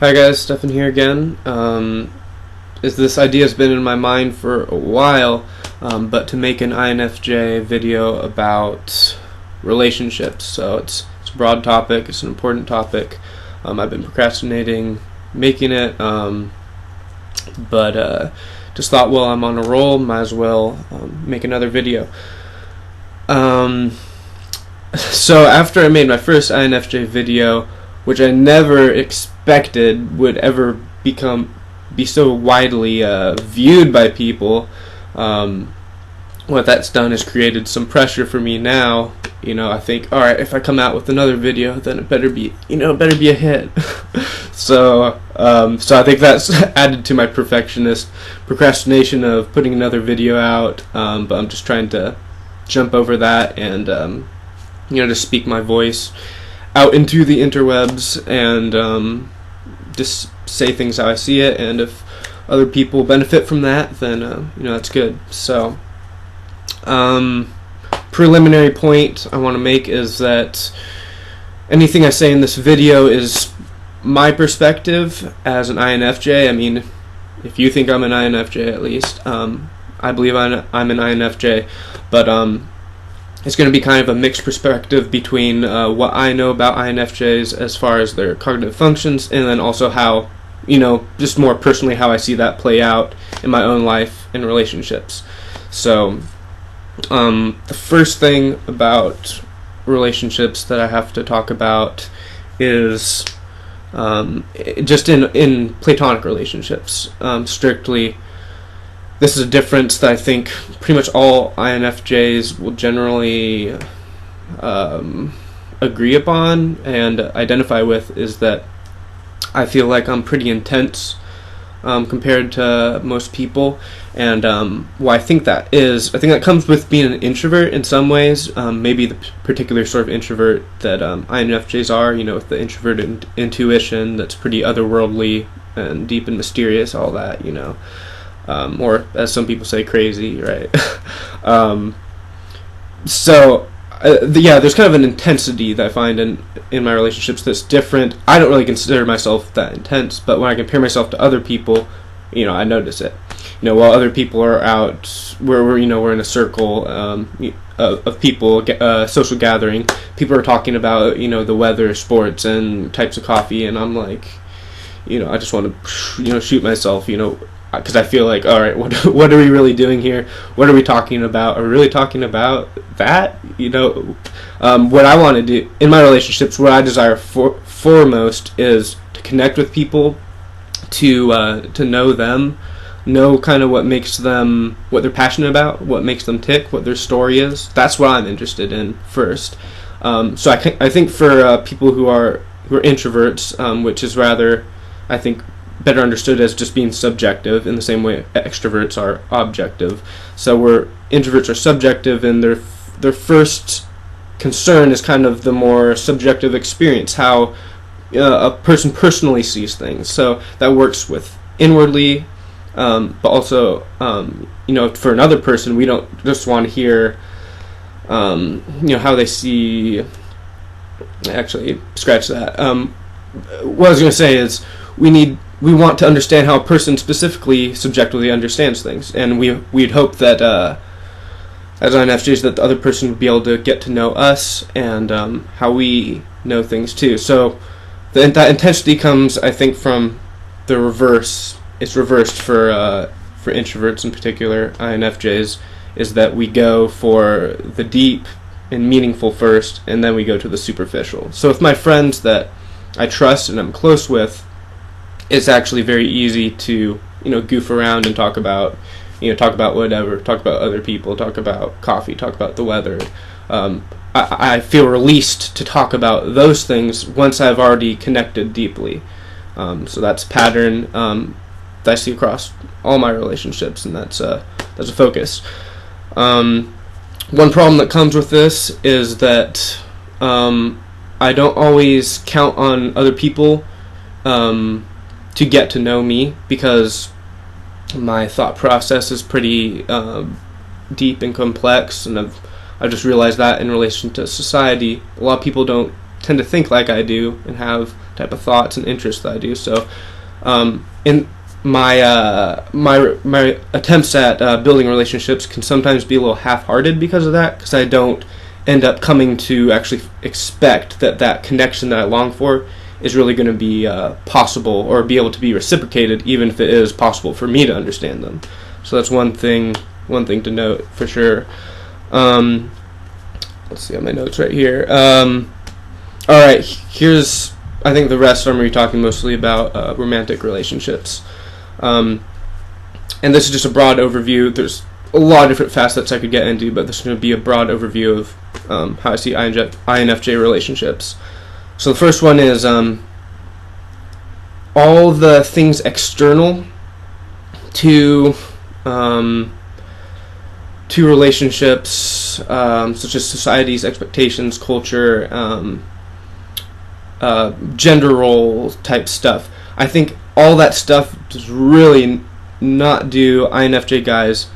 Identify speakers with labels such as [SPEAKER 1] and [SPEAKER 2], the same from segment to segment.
[SPEAKER 1] Hi guys, Stefan here again. This idea has been in my mind for a while, but to make an INFJ video about relationships. So it's a broad topic, it's an important topic. I've been procrastinating making it, but just thought, well, I'm on a roll, might as well make another video. So after I made my first INFJ video, which I never expected would ever be so widely viewed by people, what that's done is created some pressure for me now. I think, all right, if I come out with another video, then it better be a hit. So I think that's added to my procrastination of putting another video out. But I'm just trying to jump over that and just speak my voice out into the interwebs and just say things how I see it, and if other people benefit from that, then that's good. So preliminary point I want to make is that anything I say in this video is my perspective as an INFJ. I mean, if you think I'm an INFJ, at least I believe I'm an INFJ, but it's going to be kind of a mixed perspective between what I know about INFJs as far as their cognitive functions, and then also how, just more personally how I see that play out in my own life and relationships. So the first thing about relationships that I have to talk about is just in Platonic relationships, strictly. This is a difference that I think pretty much all INFJs will generally agree upon and identify with, is that I feel like I'm pretty intense compared to most people. And why I think that is, I think that comes with being an introvert in some ways, maybe the particular sort of introvert that INFJs are, with the introverted intuition that's pretty otherworldly and deep and mysterious, all that, or as some people say, crazy, right? There's kind of an intensity that I find in my relationships that's different. I don't really consider myself that intense, but when I compare myself to other people, I notice it. While other people are out, we're in a circle of people, social gathering, people are talking about, the weather, sports, and types of coffee, and I'm like, I just want to, shoot myself, because I feel like, all right, what are we really doing here? What are we talking about? Are we really talking about that? What I want to do in my relationships, what I desire foremost is to connect with people, to know them, know kind of what makes them, what they're passionate about, what makes them tick, what their story is. That's what I'm interested in first. So I think for people who are introverts, which is rather, I think, better understood as just being subjective in the same way extroverts are objective. So where introverts are subjective, and their first concern is kind of the more subjective experience, how a person personally sees things. So that works with inwardly, but also for another person, we don't just want to hear how they see. Actually, scratch that. What I was going to say is we want to understand how a person specifically subjectively understands things, and we'd hope that as INFJs that the other person would be able to get to know us and how we know things too. So that intensity comes, I think, from the reverse. It's reversed for introverts in particular, INFJs, is that we go for the deep and meaningful first, and then we go to the superficial. So with my friends that I trust and I'm close with, it's actually very easy to goof around and talk about whatever, talk about other people, talk about coffee, talk about the weather. I feel released to talk about those things once I've already connected deeply. So that's a pattern that I see across all my relationships, and that's a focus. One problem that comes with this is that I don't always count on other people to get to know me, because my thought process is pretty deep and complex, and I've just realized that in relation to society, a lot of people don't tend to think like I do and have type of thoughts and interests that I do. So in my attempts at building relationships can sometimes be a little half-hearted because of that, because I don't end up coming to actually expect that connection that I long for is really going to be possible or be able to be reciprocated, even if it is possible for me to understand them. So that's one thing to note for sure. Let's see on my notes right here. All right, here's, I think the rest I'm going to be talking mostly about romantic relationships. And this is just a broad overview. There's a lot of different facets I could get into, but this is going to be a broad overview of how I see INFJ relationships. So the first one is all the things external to relationships, such as society's expectations, culture, gender role type stuff. I think all that stuff does really not do INFJ guys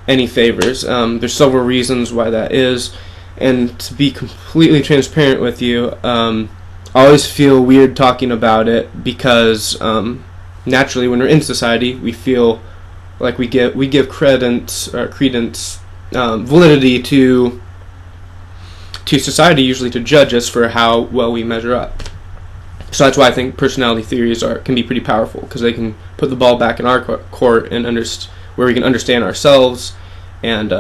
[SPEAKER 1] any favors. There's several reasons why that is, and to be completely transparent with you, I always feel weird talking about it because naturally when we're in society we feel like we give credence, validity to society, usually to judge us for how well we measure up. So that's why I think personality theories can be pretty powerful, because they can put the ball back in our court and where we can understand ourselves and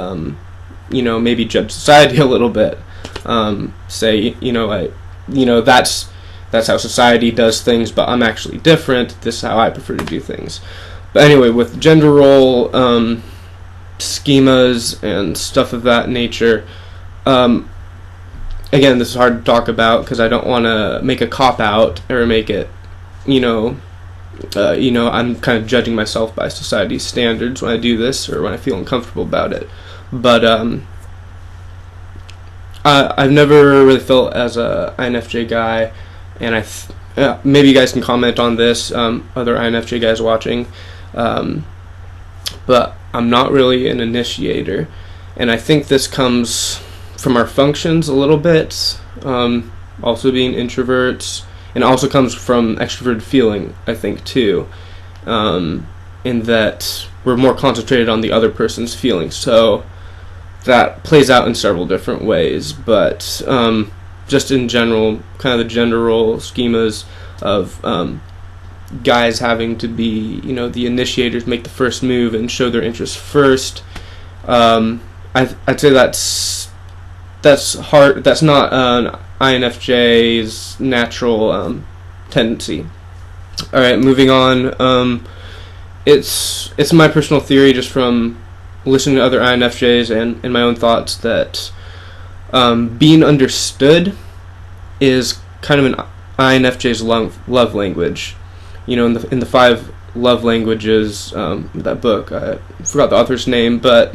[SPEAKER 1] maybe judge society a little bit. Say that's how society does things, but I'm actually different. This is how I prefer to do things. But anyway, with gender role schemas and stuff of that nature, again, this is hard to talk about because I don't want to make a cop-out or make it, I'm kind of judging myself by society's standards when I do this or when I feel uncomfortable about it. But I've never really felt as a INFJ guy, and maybe you guys can comment on this, other INFJ guys watching, but I'm not really an initiator, and I think this comes from our functions a little bit, also being introverts, and also comes from extroverted feeling, I think, too, in that we're more concentrated on the other person's feelings. So that plays out in several different ways, but just in general, kind of the gender role schemas of guys having to be, the initiators, make the first move and show their interest first. I'd say that's hard. That's not an INFJ's natural tendency. All right, moving on. It's my personal theory, just from listening to other INFJs and my own thoughts, that being understood is kind of an INFJ's love language. In the 5 love languages, that book, I forgot the author's name, but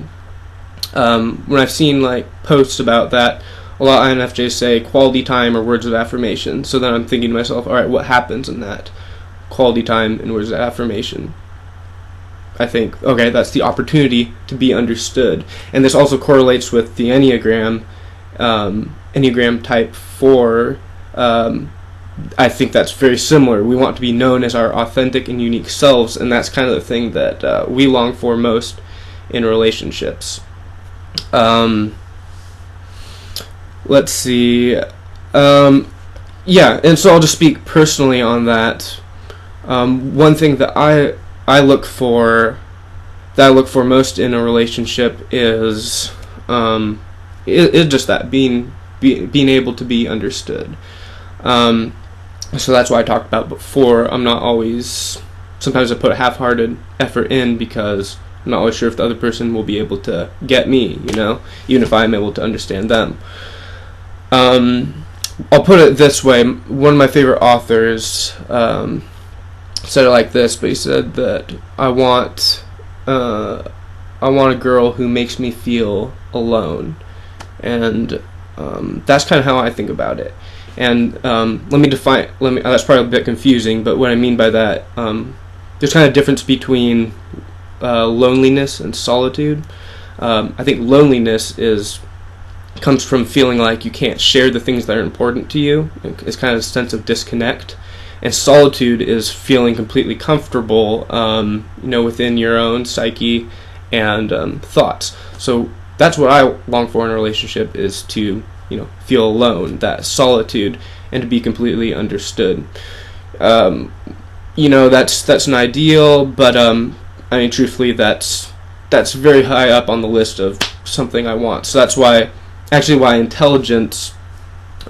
[SPEAKER 1] when I've seen posts about that, a lot of INFJs say quality time or words of affirmation. So then I'm thinking to myself, all right, what happens in that quality time and words of affirmation? I think, okay, that's the opportunity to be understood. And this also correlates with the Enneagram, Enneagram type 4. I think that's very similar. We want to be known as our authentic and unique selves, and that's kind of the thing that we long for most in relationships. Let's see. And so I'll just speak personally on that. One thing that I look for most in a relationship is just that being able to be understood. So that's why I talked about before. I'm not always. Sometimes I put a half-hearted effort in because I'm not always sure if the other person will be able to get me, even if I'm able to understand them. I'll put it this way. One of my favorite authors said it like this, but he said that I want a girl who makes me feel alone, and that's kind of how I think about it. And that's probably a bit confusing, but what I mean by that, there's kind of a difference between loneliness and solitude. I think loneliness is comes from feeling like you can't share the things that are important to you. It's kind of a sense of disconnect. And solitude is feeling completely comfortable, within your own psyche and thoughts. So that's what I long for in a relationship, is to, feel alone, that solitude, and to be completely understood. That's an ideal, but truthfully, that's very high up on the list of something I want. So that's why intelligence,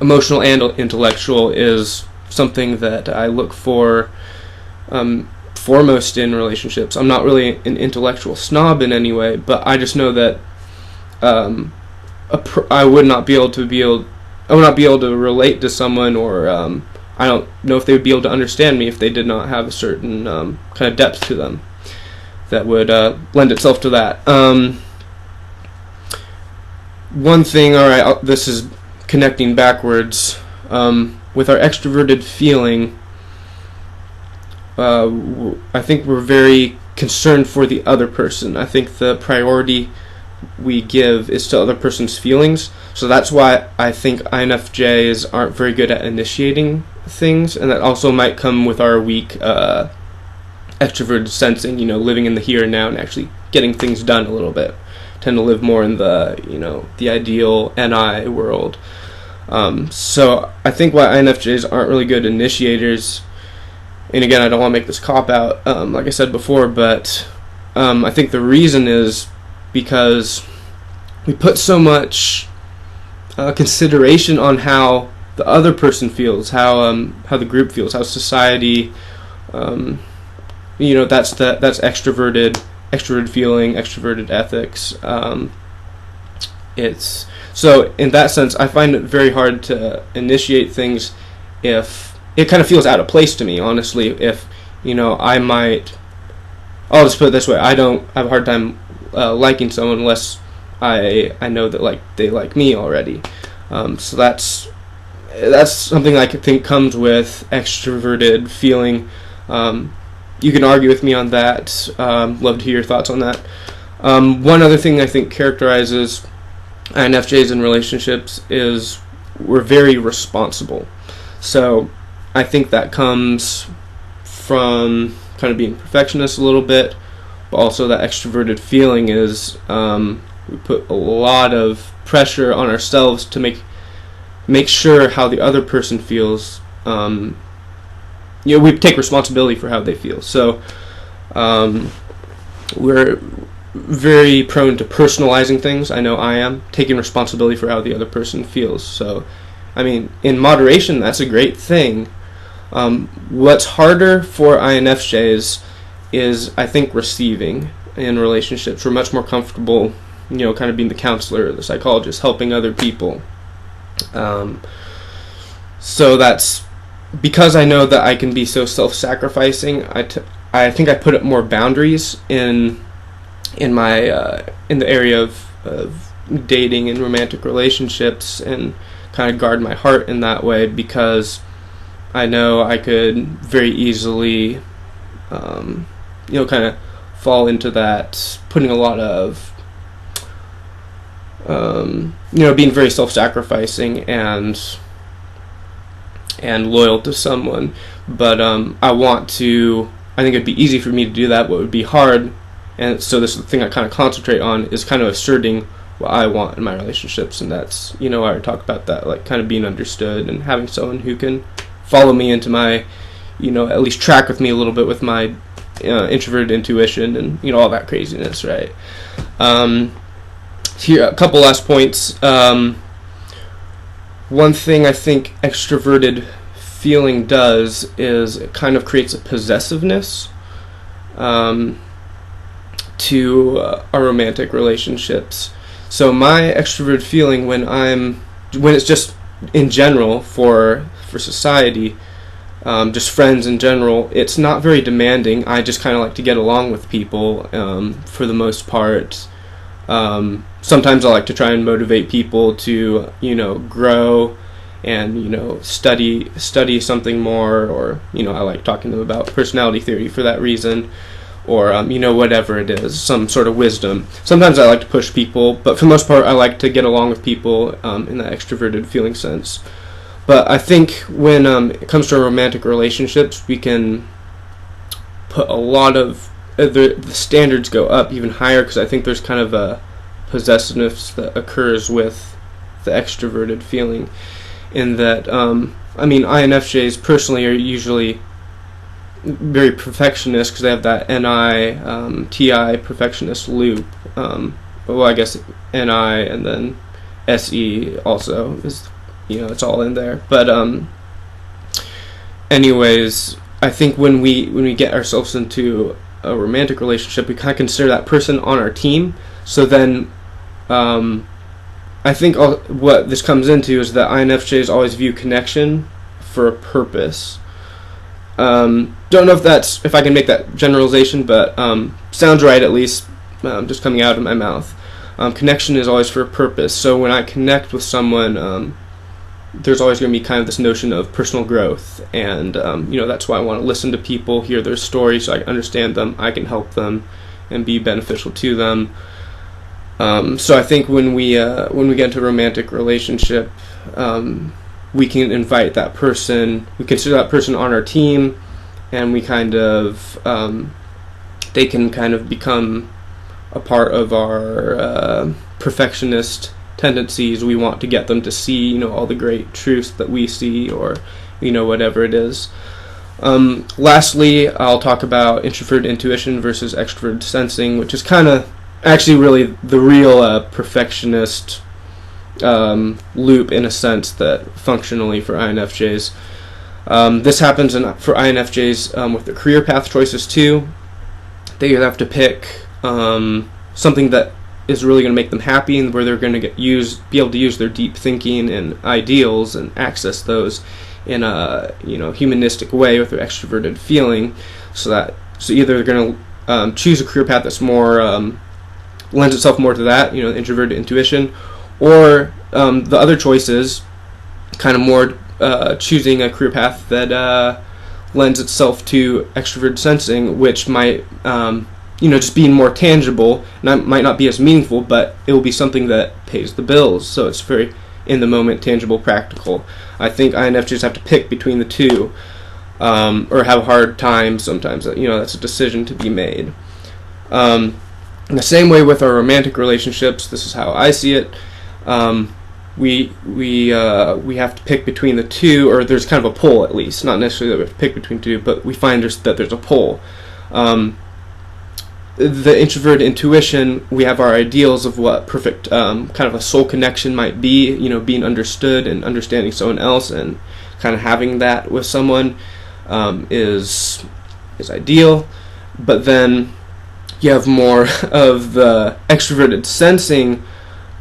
[SPEAKER 1] emotional and intellectual, is something that I look for foremost in relationships. I'm not really an intellectual snob in any way, but I just know that I would not be able to relate to someone, or I don't know if they would be able to understand me if they did not have a certain kind of depth to them that would lend itself to that. One thing, this is connecting backwards, with our extroverted feeling, I think we're very concerned for the other person. I think the priority we give is to other person's feelings. So that's why I think INFJs aren't very good at initiating things, and that also might come with our weak extroverted sensing, living in the here and now and actually getting things done a little bit. Tend to live more in the, the ideal NI world. So I think why INFJs aren't really good initiators, and again, I don't want to make this cop-out, like I said before, but I think the reason is because we put so much consideration on how the other person feels, how the group feels, how society, that's extroverted feeling, extroverted ethics. So in that sense, I find it very hard to initiate things if it kind of feels out of place to me, honestly. If, I'll just put it this way, I don't have a hard time liking someone unless I know that they like me already. So that's something I think comes with extroverted feeling. You can argue with me on that. Love to hear your thoughts on that. One other thing I think characterizes INFJs in relationships is we're very responsible. So I think that comes from kind of being perfectionists a little bit, but also that extroverted feeling is we put a lot of pressure on ourselves to make sure how the other person feels. We take responsibility for how they feel. So we're very prone to personalizing things. I know I am, taking responsibility for how the other person feels. So, in moderation, that's a great thing. What's harder for INFJs is, I think, receiving in relationships. We're much more comfortable, kind of being the counselor or the psychologist, helping other people. So that's because I know that I can be so self-sacrificing. I think I put up more boundaries in my in the area of dating and romantic relationships, and kind of guard my heart in that way, because I know I could very easily kind of fall into that, putting a lot of being very self-sacrificing and loyal to someone. But I think it'd be easy for me to do that. What would be hard, and so this is the thing I kind of concentrate on, is kind of asserting what I want in my relationships. And that's, I already talked about that, kind of being understood and having someone who can follow me into my, at least track with me a little bit with my introverted intuition and, all that craziness, right? Here, a couple last points. One thing I think extroverted feeling does is it kind of creates a possessiveness to our romantic relationships. So my extroverted feeling when it's just in general for society, just friends in general, it's not very demanding. I just kind of like to get along with people for the most part. Sometimes I like to try and motivate people to, grow and, study something more, or, I like talking to them about personality theory for that reason. or whatever it is, some sort of wisdom. Sometimes I like to push people, but for the most part I like to get along with people in that extroverted feeling sense. But I think when it comes to romantic relationships, we can put a lot of the standards go up even higher, because I think there's kind of a possessiveness that occurs with the extroverted feeling, in that INFJs personally are usually very perfectionist, because they have that NI-TI perfectionist loop. I guess NI and then SE also is, it's all in there. But anyways, I think when we get ourselves into a romantic relationship, we kind of consider that person on our team. So then I think what this comes into is that INFJs always view connection for a purpose. Don't know if I can make that generalization, but sounds right, at least, just coming out of my mouth. Connection is always for a purpose. So when I connect with someone, there's always going to be kind of this notion of personal growth, and that's why I want to listen to people, hear their stories, so I can understand them, I can help them, and be beneficial to them. So I think when we get into a romantic relationship, we can invite that person, we consider that person on our team, and we kind of, they can kind of become a part of our perfectionist tendencies. We want to get them to see, all the great truths that we see, or, whatever it is. Lastly, I'll talk about introverted intuition versus extroverted sensing, which is kind of actually really the real perfectionist loop, in a sense, that functionally for INFJs. This happens for INFJs with their career path choices too. They have to pick something that is really going to make them happy, and where they're going to be able to use their deep thinking and ideals and access those in a humanistic way with their extroverted feeling. So either they're going to choose a career path that's more lends itself more to that, introverted intuition, or the other choices, kind of more choosing a career path that lends itself to extroverted sensing, which might just being more tangible, and might not be as meaningful, but it will be something that pays the bills. So it's very in the moment, tangible, practical. I think INFJs have to pick between the two, or have a hard time sometimes. That's a decision to be made. In the same way with our romantic relationships, this is how I see it. We have to pick between the two, or there's kind of a pull, at least. Not necessarily that we have to pick between two, but we find that there's a pull. The introverted intuition, we have our ideals of what perfect kind of a soul connection might be, being understood and understanding someone else, and kind of having that with someone is ideal. But then you have more of the extroverted sensing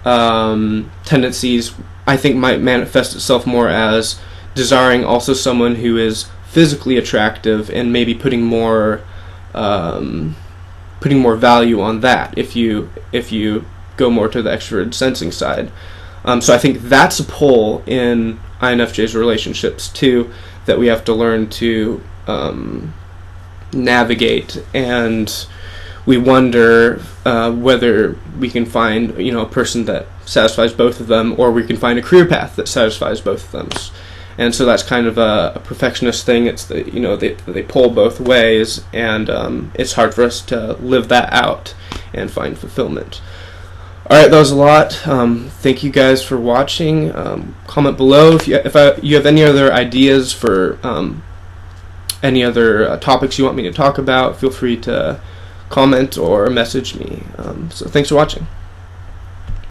[SPEAKER 1] tendencies, I think, might manifest itself more as desiring also someone who is physically attractive, and maybe putting more value on that if you go more to the extroverted sensing side. So I think that's a pull in INFJ's relationships too, that we have to learn to navigate, and we wonder whether we can find a person that satisfies both of them, or we can find a career path that satisfies both of them. And so that's kind of a perfectionist thing. It's they pull both ways, and it's hard for us to live that out and find fulfillment. All right, that was a lot. Thank you guys for watching. Comment below if you have any other ideas for any other topics you want me to talk about. Feel free to comment or message me. So thanks for watching.